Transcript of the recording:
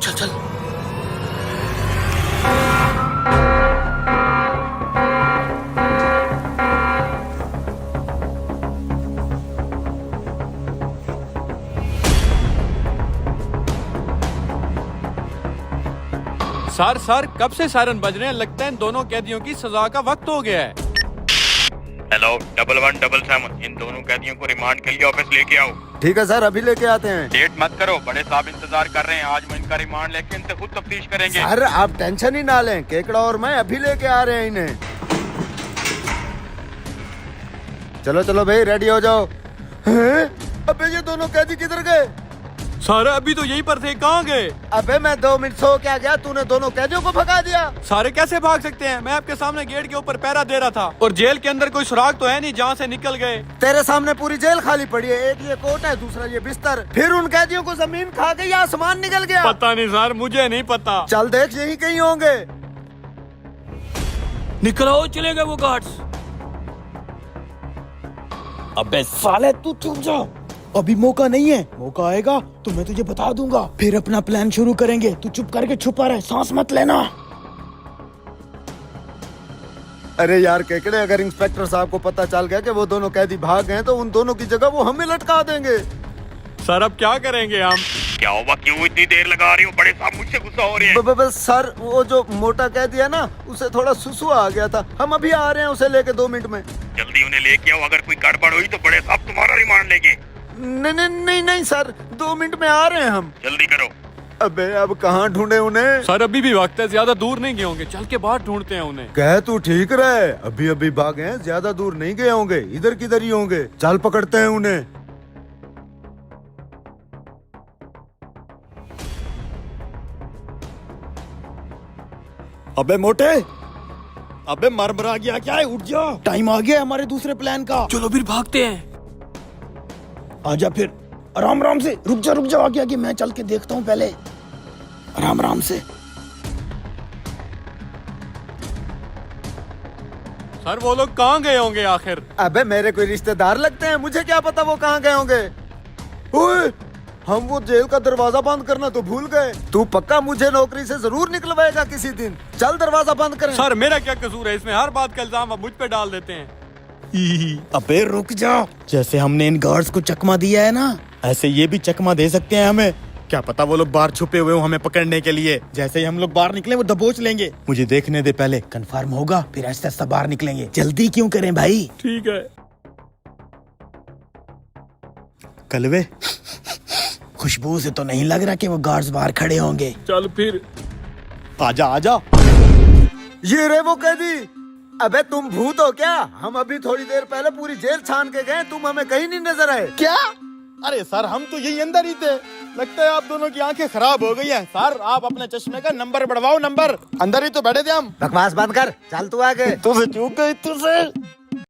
चल चल। सर कब से सायरन बज रहे हैं? लगता है इन दोनों कैदियों की सजा का वक्त हो गया है। हेलो 1177, इन दोनों कैदियों को रिमांड के लिए ऑफिस लेके आओ। ठीक है सर, अभी लेके आते हैं। लेट मत करो, बड़े साहब इंतजार कर रहे हैं। आज मैं इनका रिमांड लेके इनसे खुद तफ्तीश करेंगे। सर आप टेंशन ही ना लें, केकड़ा और मैं अभी लेके आ रहे हैं इन्हें। चलो चलो भाई, रेडी हो जाओ। हैं? अबे ये दोनों कैदी किधर गए? सारे अभी तो यहीं पर थे, कहाँ गए? अबे मैं 2 मिनट सो क्या गया, तूने दोनों कैदियों को भगा दिया। सारे कैसे भाग सकते हैं? मैं आपके सामने गेट के ऊपर पहरा दे रहा था और जेल के अंदर कोई सुराग तो है नहीं जहाँ से निकल गए। तेरे सामने पूरी जेल खाली पड़ी है, एक ये कोट है, दूसरा ये बिस्तर। फिर उन कैदियों को जमीन खा गई या आसमान निकल गया? पता नहीं सर, मुझे नहीं पता। चल देख, यही कहीं होंगे। निकल आओ, चले गए वो गार्ड्स। अबे साले तू चुप जा, अभी मौका नहीं है। मौका आएगा तो मैं तुझे बता दूंगा, फिर अपना प्लान शुरू करेंगे। तू चुप करके छुपा रहे, सांस मत लेना। अरे यार केकड़े, अगर इंस्पेक्टर साहब को पता चल गया कि वो दोनों कैदी भाग गए तो उन दोनों की जगह वो हमें लटका देंगे। सर अब क्या करेंगे हम? क्या हुआ, क्यों इतनी देर लगा रही हो? बड़े साहब मुझसे गुस्सा हो रहे हैं। सर वो जो मोटा कैदी है ना, उसे थोड़ा सुसु आ गया था, हम अभी आ रहे हैं उसे लेके 2 मिनट में। जल्दी उन्हें लेके आओ, अगर कोई गड़बड़ हुई तो बड़े साहब तुम्हारा रिमांड लेंगे। नहीं सर, 2 मिनट में आ रहे हैं हम। जल्दी करो। अबे अब कहाँ ढूंढे उन्हें? सर अभी भी वक्त है, ज्यादा दूर नहीं गए होंगे, चल के बाहर ढूंढते हैं उन्हें। कह तू ठीक रहे, अभी अभी भागे हैं, ज्यादा दूर नहीं गए होंगे, इधर किधर ही होंगे। चल पकड़ते हैं उन्हें। अबे मोटे, अबे मरमरा गया क्या है? उठ जा, टाइम आ गया हमारे दूसरे प्लान का। चलो फिर भागते हैं। आजा फिर, आराम आराम से। रुक जा आगे आगे, मैं चल के देखता हूँ पहले, आराम आराम से। सर वो लोग कहाँ गए होंगे आखिर? अबे मेरे कोई रिश्तेदार लगते हैं, मुझे क्या पता वो कहाँ गए होंगे। ओए, हम वो जेल का दरवाजा बंद करना तो भूल गए। तू पक्का मुझे नौकरी से जरूर निकलवाएगा किसी दिन। चल दरवाजा बंद करें। सर मेरा क्या कसूर है इसमें? हर बात का इल्जाम आप मुझ पे डाल देते हैं। अबे रुक जा, जैसे हमने इन गार्ड्स को चकमा दिया है ना, ऐसे ये भी चकमा दे सकते हैं हमें। क्या पता वो लोग बाहर छुपे हुए हो हमें पकड़ने के लिए। जैसे ही हम लोग बाहर निकले वो दबोच लेंगे। मुझे देखने दे पहले, कंफर्म होगा फिर ऐसा ऐसा बाहर निकलेंगे। जल्दी क्यों करें भाई? ठीक है। कलवे, खुशबू से तो नहीं लग रहा कि वो गार्ड्स बाहर खड़े होंगे। चल फिर। आजा आजा। ये रे वो कैदी। अबे तुम भूत हो क्या? हम अभी थोड़ी देर पहले पूरी जेल छान के गए, तुम हमें कहीं नहीं नजर आए। क्या? अरे सर हम तो यही अंदर ही थे। लगता है आप दोनों की आंखें खराब हो गई हैं। सर आप अपने चश्मे का नंबर बढ़वाओ, नंबर। अंदर ही तो बैठे थे हम। बकवास बंद कर, चल तू आगे। तुझे चूक गई तुझे।